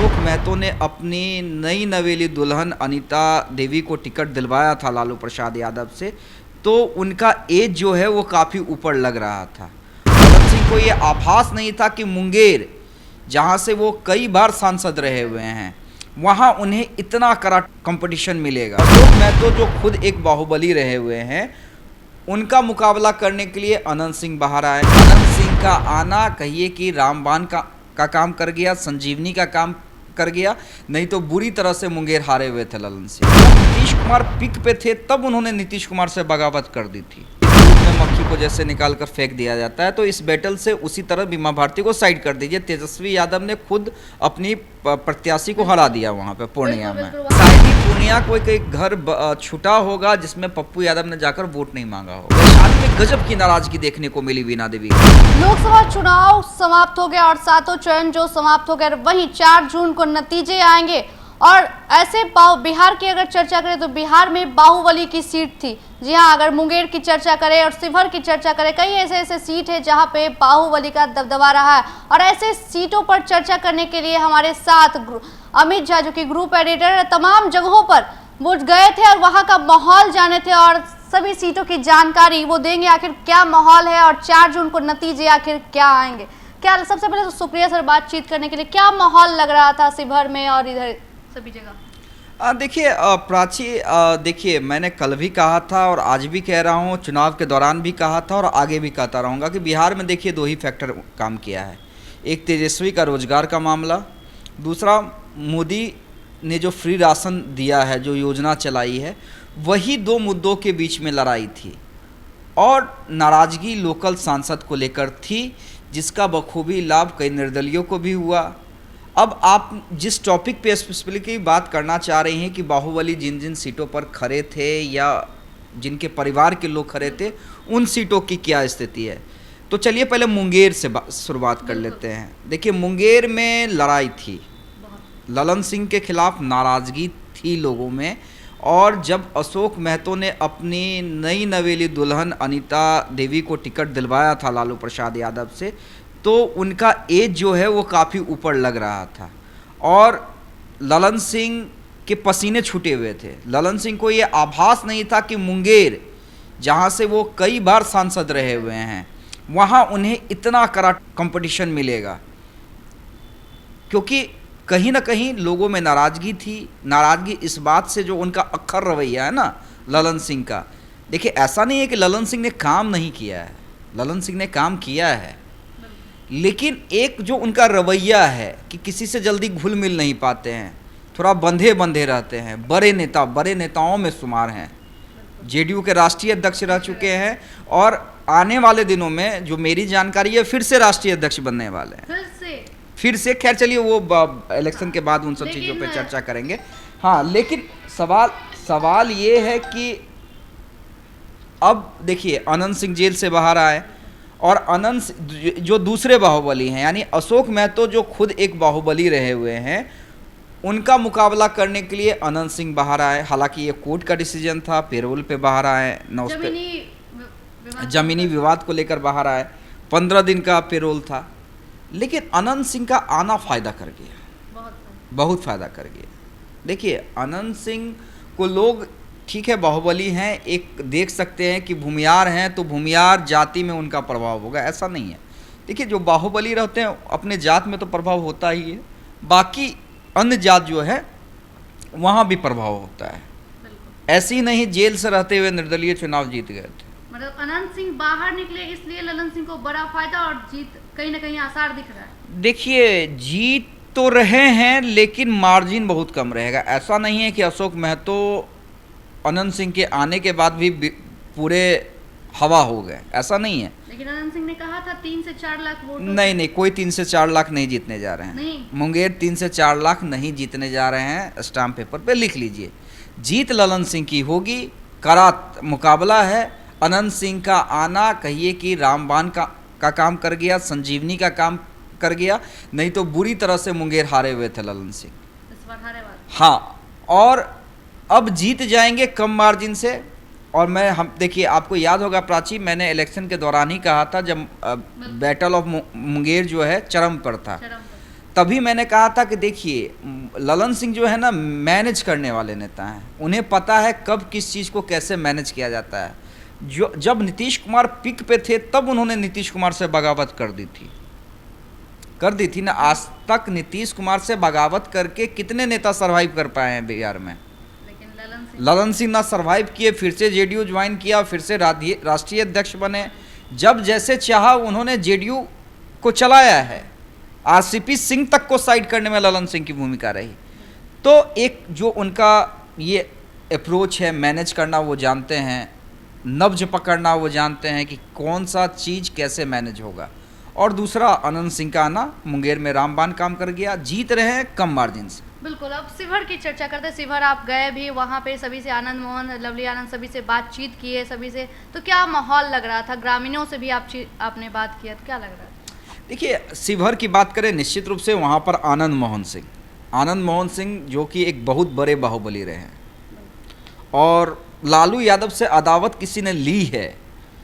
अशोक महतो ने अपनी नई नवेली दुल्हन अनीता देवी को टिकट दिलवाया था लालू प्रसाद यादव से, तो उनका एज जो है वो काफ़ी ऊपर लग रहा था। भगत सिंह को ये आभास नहीं था कि मुंगेर, जहाँ से वो कई बार सांसद रहे हुए हैं, वहाँ उन्हें इतना कड़ा कंपटीशन मिलेगा। अशोक महतो जो खुद एक बाहुबली रहे हुए हैं, उनका मुकाबला करने के लिए अनंत सिंह बाहर आए। अनंत सिंह का आना कहिए कि रामबाण का काम कर गया, संजीवनी का काम कर गया, नहीं तो बुरी तरह से मुंगेर हारे हुए थे ललन सिंह। जब नीतीश कुमार पिक पे थे तब उन्होंने नीतीश कुमार से बगावत कर दी थी। दूध में मक्खी को जैसे निकाल कर फेंक दिया जाता है, तो इस बैटल से उसी तरह बीमा भारती को साइड कर दीजिए। तेजस्वी यादव ने खुद अपनी प्रत्याशी को हरा दिया वहाँ पे पूर्णिया में। शायद ही पूर्णिया कोई घर छूटा होगा जिसमें पप्पू यादव ने जाकर वोट नहीं मांगा होगा। वैशाली में गजब की नाराजगी देखने को मिली वीणा देवी। लोकसभा चुनाव समाप्त हो गया और सातों चरण जो समाप्त हो गए, वहीं 4 जून को नतीजे आएंगे। और ऐसे बिहार की अगर चर्चा करें तो बिहार में बाहुबली की सीट थी। जी हाँ, अगर मुंगेर की चर्चा करें और शिवहर की चर्चा करें, कई ऐसे सीट है जहां पे बाहुबली का दबदबा रहा है। और ऐसे सीटों पर चर्चा करने के लिए हमारे साथ अमित झा, जो कि ग्रुप एडिटर है, तमाम जगहों पर वो गए थे और वहां का माहौल जाने थे और सभी सीटों की जानकारी वो देंगे। आखिर क्या माहौल है और 4 जून को नतीजे आखिर क्या आएंगे। क्या सबसे पहले तो शुक्रिया सर बातचीत करने के लिए। क्या माहौल लग रहा था शिवहर में और इधर सभी जगह? देखिए प्राची, देखिए मैंने कल भी कहा था और आज भी कह रहा हूँ, चुनाव के दौरान भी कहा था और आगे भी कहता रहूँगा कि बिहार में देखिए 2 ही फैक्टर काम किया है। एक तेजस्वी का रोजगार का मामला, दूसरा मोदी ने जो फ्री राशन दिया है, जो योजना चलाई है, वही 2 मुद्दों के बीच में लड़ाई थी। और नाराज़गी लोकल सांसद को लेकर थी, जिसका बखूबी लाभ कई निर्दलियों को भी हुआ। अब आप जिस टॉपिक पे स्पेसिफिकली बात करना चाह रही हैं कि बाहुबली जिन जिन सीटों पर खड़े थे या जिनके परिवार के लोग खड़े थे, उन सीटों की क्या स्थिति है, तो चलिए पहले मुंगेर से शुरुआत कर लेते हैं। देखिए मुंगेर में लड़ाई थी, ललन सिंह के खिलाफ नाराज़गी थी लोगों में। और जब अशोक महतो ने अपनी नई नवेली दुल्हन अनीता देवी को टिकट दिलवाया था लालू प्रसाद यादव से, तो उनका एज जो है वो काफ़ी ऊपर लग रहा था और ललन सिंह के पसीने छूटे हुए थे। ललन सिंह को ये आभास नहीं था कि मुंगेर, जहाँ से वो कई बार सांसद रहे हुए हैं, वहाँ उन्हें इतना कड़ा कंपटीशन मिलेगा। क्योंकि कहीं ना कहीं लोगों में नाराज़गी थी। नाराज़गी इस बात से जो उनका अक्खर रवैया है ना ललन सिंह का। देखिए ऐसा नहीं है कि ललन सिंह ने काम नहीं किया है, ललन सिंह ने काम किया है, लेकिन एक जो उनका रवैया है कि किसी से जल्दी घुल मिल नहीं पाते हैं, थोड़ा बंधे बंधे रहते हैं। बड़े नेताओं में शुमार हैं, जेडीयू के राष्ट्रीय अध्यक्ष रह चुके हैं और आने वाले दिनों में जो मेरी जानकारी है फिर से राष्ट्रीय अध्यक्ष बनने वाले हैं। फिर से खैर चलिए वो इलेक्शन के बाद उन सब चीज़ों पे चर्चा करेंगे। हाँ, लेकिन सवाल ये है कि अब देखिए अनंत सिंह जेल से बाहर आए और अनंत जो दूसरे बाहुबली हैं, यानी अशोक महतो जो खुद एक बाहुबली रहे हुए हैं, उनका मुकाबला करने के लिए अनंत सिंह बाहर आए। हालांकि ये कोर्ट का डिसीजन था, पेरोल पे बाहर आए, जमीनी विवाद को लेकर बाहर आए, 15 दिन का पेरोल था। लेकिन अनंत सिंह का आना फ़ायदा कर गया, बहुत फ़ायदा कर गया। देखिए अनंत सिंह को लोग, ठीक है बाहुबली हैं, एक देख सकते हैं कि भूमियार हैं तो भूमियार जाति में उनका प्रभाव होगा, ऐसा नहीं है। देखिए जो बाहुबली रहते हैं अपने जात में तो प्रभाव होता ही है, बाकी अन्य जात जो है वहाँ भी प्रभाव होता है। ऐसे ही नहीं जेल से रहते हुए निर्दलीय चुनाव जीत गए थे। मतलब अनंत सिंह बाहर निकले इसलिए ललन सिंह को बड़ा फायदा और जीत कहीं ना कहीं आसार दिख रहा है। देखिए जीत तो रहे हैं लेकिन मार्जिन बहुत कम रहेगा। ऐसा नहीं है कि अशोक महतो अनंत सिंह के आने के बाद भी पूरे हवा हो गए, ऐसा नहीं है। लेकिन अनंत सिंह ने कहा था 3 से 4 लाख वोट। नहीं, कोई 3 से 4 लाख नहीं जीतने जा रहे हैं। नहीं। मुंगेर 3 से 4 लाख नहीं जीतने जा रहे हैं। स्टाम्प पेपर पे लिख लीजिए, जीत ललन सिंह की होगी। कड़ा मुकाबला है। अनंत सिंह का आना कहिए कि रामबाण का काम कर गया, संजीवनी का काम कर गया, नहीं तो बुरी तरह से मुंगेर हारे हुए थे ललन सिंह। हाँ, और अब जीत जाएंगे कम मार्जिन से। और हम देखिए आपको याद होगा प्राची, मैंने इलेक्शन के दौरान ही कहा था जब बैटल ऑफ मुंगेर जो है चरम पर था, तभी मैंने कहा था कि देखिए ललन सिंह जो है ना मैनेज करने वाले नेता हैं, उन्हें पता है कब किस चीज़ को कैसे मैनेज किया जाता है। जो जब नीतीश कुमार पिक पे थे तब उन्होंने नीतीश कुमार से बगावत कर दी थी ना। आज तक नीतीश कुमार से बगावत करके कितने नेता सरवाइव कर पाए हैं बिहार में? लेकिन ललन सिंह ना सरवाइव किए, फिर से जेडीयू ज्वाइन किया, फिर से राष्ट्रीय अध्यक्ष बने। जब जैसे चाहा उन्होंने जेडीयू को चलाया है। आरसीपी सिंह तक को साइड करने में ललन सिंह की भूमिका रही। तो एक जो उनका ये अप्रोच है मैनेज करना, वो जानते हैं, नब्ज पकड़ना वो जानते हैं कि कौन सा चीज़ कैसे मैनेज होगा। और दूसरा अनंत सिंह का आना मुंगेर में रामबान काम कर गया, जीत रहे हैं कम मार्जिन से। बिल्कुल। अब शिवहर की चर्चा करते हैं। शिवहर आप गए भी, वहाँ पे सभी से आनंद मोहन, लवली आनंद सभी से बातचीत की है सभी से, तो क्या माहौल लग रहा था? ग्रामीणों से भी आपने बात किया तो क्या लग रहा था? देखिए शिवहर की बात करें, निश्चित रूप से वहाँ पर आनंद मोहन सिंह जो कि एक बहुत बड़े बाहुबली रहे हैं, और लालू यादव से अदावत किसी ने ली है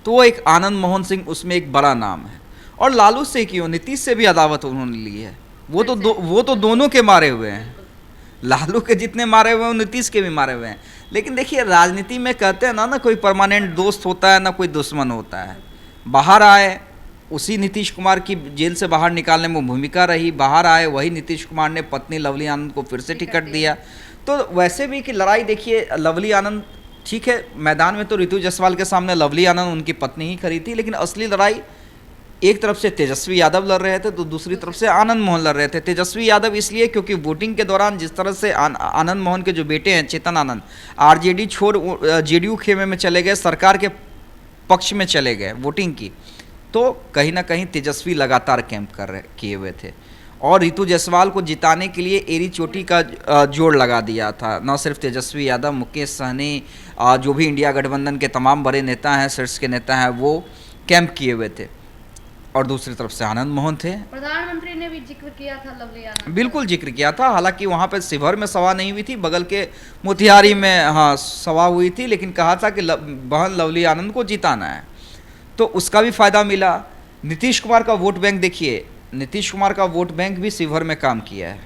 तो वो एक आनंद मोहन सिंह उसमें एक बड़ा नाम है। और लालू से क्यों, नीतीश से भी अदावत उन्होंने ली है। वो तो दोनों के मारे हुए हैं, लालू के जितने मारे हुए हैं नीतीश के भी मारे हुए हैं। लेकिन देखिए राजनीति में कहते हैं ना कोई परमानेंट दोस्त होता है ना कोई दुश्मन होता है। बाहर आए, उसी नीतीश कुमार की जेल से बाहर निकालने में भूमिका रही। बाहर आए वही नीतीश कुमार ने पत्नी लवली आनंद को फिर से टिकट दिया। तो वैसे भी कि लड़ाई देखिए, लवली आनंद ठीक है, मैदान में तो रितु जायसवाल के सामने लवली आनंद उनकी पत्नी ही खड़ी थी, लेकिन असली लड़ाई एक तरफ से तेजस्वी यादव लड़ रहे थे तो दूसरी तरफ से आनंद मोहन लड़ रहे थे। तेजस्वी यादव इसलिए क्योंकि वोटिंग के दौरान जिस तरह से आनंद मोहन के जो बेटे हैं चेतन आनंद आरजेडी छोड़ जेडीयू खेमे में चले गए, सरकार के पक्ष में चले गए वोटिंग की, तो कहीं ना कहीं तेजस्वी लगातार कैंप किए हुए थे। और रितु जायसवाल को जिताने के लिए एरी चोटी का जोड़ लगा दिया था। न सिर्फ तेजस्वी यादव, मुकेश सहनी, जो भी इंडिया गठबंधन के तमाम बड़े नेता हैं, शीर्ष के नेता हैं, वो कैंप किए हुए थे। और दूसरी तरफ से आनंद मोहन थे। प्रधानमंत्री ने भी जिक्र किया था लवली आनंद, बिल्कुल जिक्र किया था। हालांकि वहाँ पर शिवहर में सभा नहीं हुई थी, बगल के मोतिहारी में हाँ सभा हुई थी, लेकिन कहा था कि बहन लवली आनंद को जिताना है, तो उसका भी फायदा मिला। नीतीश कुमार का वोट बैंक देखिए, नीतीश कुमार का वोट बैंक भी शिवहर में काम किया है।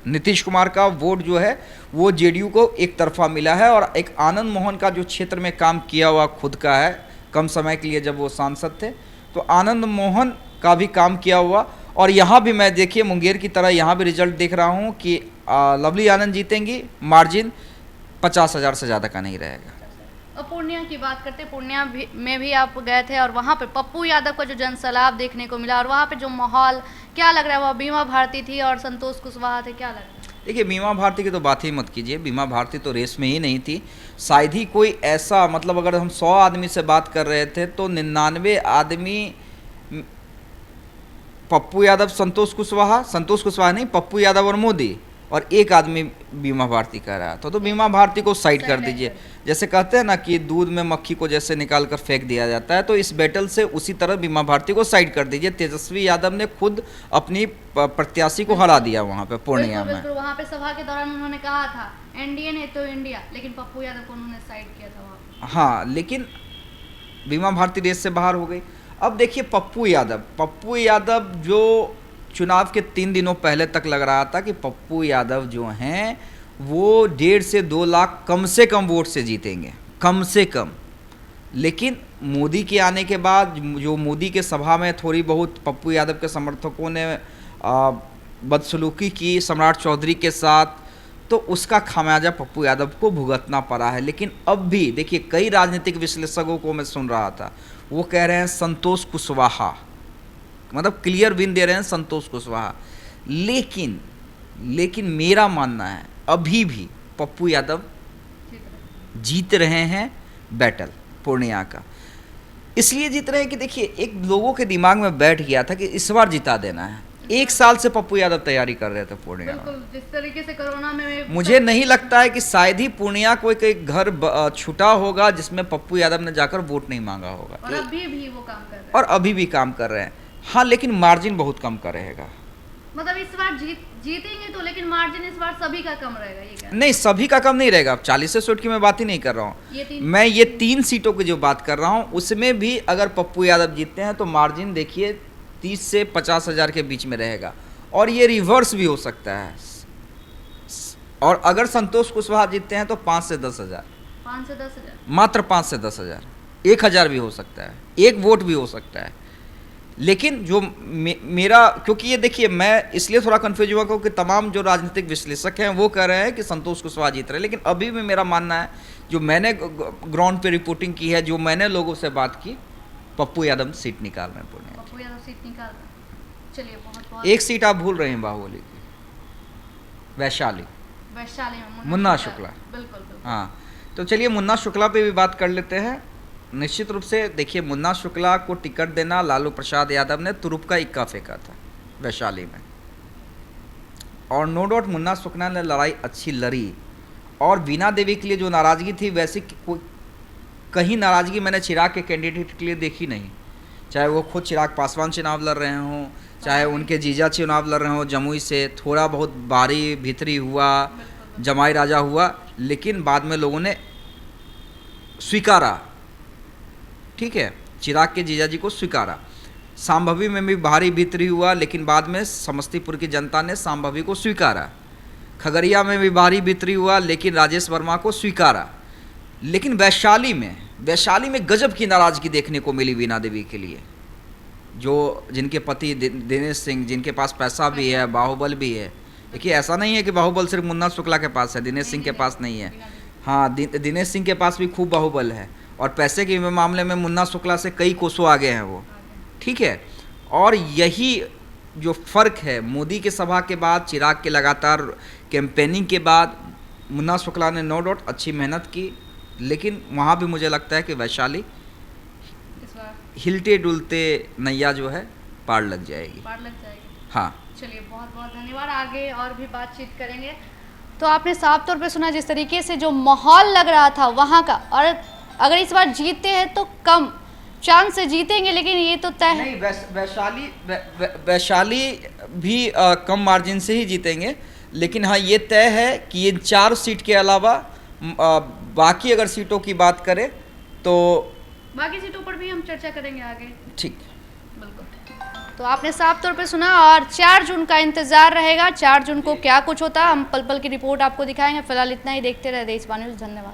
नीतीश कुमार का वोट जो है वो जेडीयू को एक तरफा मिला है। और एक आनंद मोहन का जो क्षेत्र में काम किया हुआ खुद का है, कम समय के लिए जब वो सांसद थे, तो आनंद मोहन का भी काम किया हुआ। और यहाँ भी मैं देखिए मुंगेर की तरह यहाँ भी रिजल्ट देख रहा हूँ कि लवली आनंद जीतेंगी, मार्जिन 50,000 से ज़्यादा का नहीं रहेगा। और पूर्णिया की बात करते हैं, पूर्णिया में भी आप गए थे और वहाँ पे पप्पू यादव का जो जनसैलाब देखने को मिला, और वहाँ पे जो माहौल क्या लग रहा है? वह बीमा भारती थी और संतोष कुशवाहा थे, क्या लग रहा है? देखिए बीमा भारती की तो बात ही मत कीजिए, बीमा भारती तो रेस में ही नहीं थी। शायद ही कोई ऐसा, मतलब अगर हम 100 आदमी से बात कर रहे थे तो 99 आदमी पप्पू यादव, संतोष कुशवाहा नहीं, पप्पू यादव और मोदी, और एक आदमी बीमा भारती कह रहा था। तो बीमा भारती को साइड कर दीजिए। जैसे कहते हैं ना कि दूध में मक्खी को जैसे निकाल कर फेंक दिया जाता है, तो इस बैटल से उसी तरह बीमा भारती को साइड कर दीजिए। तेजस्वी यादव ने खुद अपनी प्रत्याशी को हरा दिया वहाँ पे पूर्णिया में। वहाँ पे सभा के दौरान उन्होंने कहा था एनडीए ने तो इंडिया, लेकिन पप्पू यादव को उन्होंने साइड किया था वहाँ पे। हाँ, लेकिन बीमा भारती रेस से बाहर हो गई। अब देखिए पप्पू यादव जो चुनाव के 3 दिनों पहले तक लग रहा था कि पप्पू यादव जो हैं वो 1.5 से 2 लाख कम से कम वोट से जीतेंगे, कम से कम। लेकिन मोदी के आने के बाद जो मोदी के सभा में थोड़ी बहुत पप्पू यादव के समर्थकों ने बदसलूकी की सम्राट चौधरी के साथ, तो उसका खामियाजा पप्पू यादव को भुगतना पड़ा है। लेकिन अब भी देखिए कई राजनीतिक विश्लेषकों को मैं सुन रहा था, वो कह रहे हैं संतोष कुशवाहा, मतलब क्लियर विन दे रहे हैं संतोष कुशवाहा। लेकिन मेरा मानना है अभी भी पप्पू यादव जीत रहे हैं बैटल पूर्णिया का। इसलिए जीत रहे हैं कि देखिए एक लोगों के दिमाग में बैठ गया था कि इस बार जिता देना है। 1 साल से पप्पू यादव तैयारी कर रहे थे पूर्णिया में। जिस तरीके से कोरोना में मुझे नहीं लगता है कि शायद ही पूर्णिया कोई घर छूटा होगा जिसमें पप्पू यादव ने जाकर वोट नहीं मांगा होगा। और अभी भी वो काम कर रहे हैं, और अभी भी काम कर रहे हैं। हाँ, लेकिन मार्जिन बहुत कम का रहेगा। मतलब इस बार जीतेंगे तो, लेकिन मार्जिन इस बार सभी का कम रहेगा, ये क्या? नहीं, सभी का कम नहीं रहेगा। 40 सीट की मैं बात ही नहीं कर रहा हूँ, मैं ये 3 सीटों की जो बात कर रहा हूँ उसमें भी अगर पप्पू यादव जीतते हैं तो मार्जिन देखिए 30 से 50 हज़ार के बीच में रहेगा। और ये रिवर्स भी हो सकता है। और अगर संतोष कुशवाहा जीतते हैं तो 5 से 10 हज़ार, 5 से 10 हजार, मात्र 5 से 10 हज़ार, 1,000 भी हो सकता है, 1 वोट भी हो सकता है। लेकिन जो मेरा, क्योंकि ये देखिए मैं इसलिए थोड़ा कन्फ्यूज हुआ क्योंकि तमाम जो राजनीतिक विश्लेषक हैं वो कह रहे हैं कि संतोष कुशवाहा जीत रहे हैं, लेकिन अभी भी मेरा मानना है, जो मैंने ग्राउंड पे रिपोर्टिंग की है, जो मैंने लोगों से बात की, पप्पू यादव सीट निकाल रहे हैं पूर्णिया पप्पू यादव सीट निकाल रहे हैं। चलिए बहुत बहुत। एक सीट आप भूल रहे हैं बाहुबली की, वैशाली में मुन्ना शुक्ला। बिल्कुल बिल्कुल। हाँ, तो चलिए मुन्ना शुक्ला पे भी बात कर लेते हैं। निश्चित रूप से देखिए, मुन्ना शुक्ला को टिकट देना लालू प्रसाद यादव ने तुरुप का इक्का फेंका था वैशाली में, और नो डाउट मुन्ना शुक्ला ने लड़ाई अच्छी लड़ी, और वीणा देवी के लिए जो नाराज़गी थी, वैसे कहीं नाराज़गी मैंने चिराग के कैंडिडेट के लिए देखी नहीं, चाहे वो खुद चिराग पासवान चुनाव लड़ रहे हों, चाहे उनके जीजा चुनाव लड़ रहे हों जमुई से, थोड़ा बहुत बारी भीतरी हुआ, जमाई राजा हुआ, लेकिन बाद में लोगों ने स्वीकारा, ठीक है, चिराग के जीजा जी को स्वीकारा। सांभवी में भी भारी भीतरी हुआ, लेकिन बाद में समस्तीपुर की जनता ने सांभवी को स्वीकारा। खगड़िया में भी भारी भीतरी हुआ, लेकिन राजेश वर्मा को स्वीकारा। लेकिन वैशाली में गजब की नाराज़गी देखने को मिली वीणा देवी के लिए, जो जिनके पति दिनेश सिंह, जिनके पास पैसा भी है, बाहुबल भी है। देखिए, ऐसा नहीं है कि बाहुबल सिर्फ मुन्ना शुक्ला के पास है, दिनेश सिंह के पास नहीं है। हाँ, दिनेश सिंह के पास भी खूब बाहुबल है, और पैसे के मामले में मुन्ना शुक्ला से कई कोसों आगे हैं वो, ठीक है। और यही जो फ़र्क है, मोदी के सभा के बाद, चिराग के लगातार कैंपेनिंग के बाद, मुन्ना शुक्ला ने नो डाउट अच्छी मेहनत की, लेकिन वहाँ भी मुझे लगता है कि वैशाली हिलते डुलते नैया जो है पार लग जाएगी। हाँ, चलिए बहुत बहुत धन्यवाद। आगे और भी बातचीत करेंगे। तो आपने साफ तौर पे सुना जिस तरीके से जो माहौल लग रहा था वहाँ का, और अगर इस बार जीतते हैं तो कम चांस से जीतेंगे, लेकिन ये तो तय है नहीं, वैशाली भी कम मार्जिन से ही जीतेंगे, लेकिन हाँ ये तय है कि ये 4 सीट के अलावा बाकी अगर सीटों की बात करें तो बाकी सीटों पर भी हम चर्चा करेंगे आगे। ठीक, बिल्कुल। तो आपने साफ तौर पे सुना, और 4 जून का इंतजार रहेगा, 4 जून को क्या कुछ होता है हम पल पल की रिपोर्ट आपको दिखाएंगे। फिलहाल इतना ही, देखते रहे देशवाणी न्यूज़। धन्यवाद।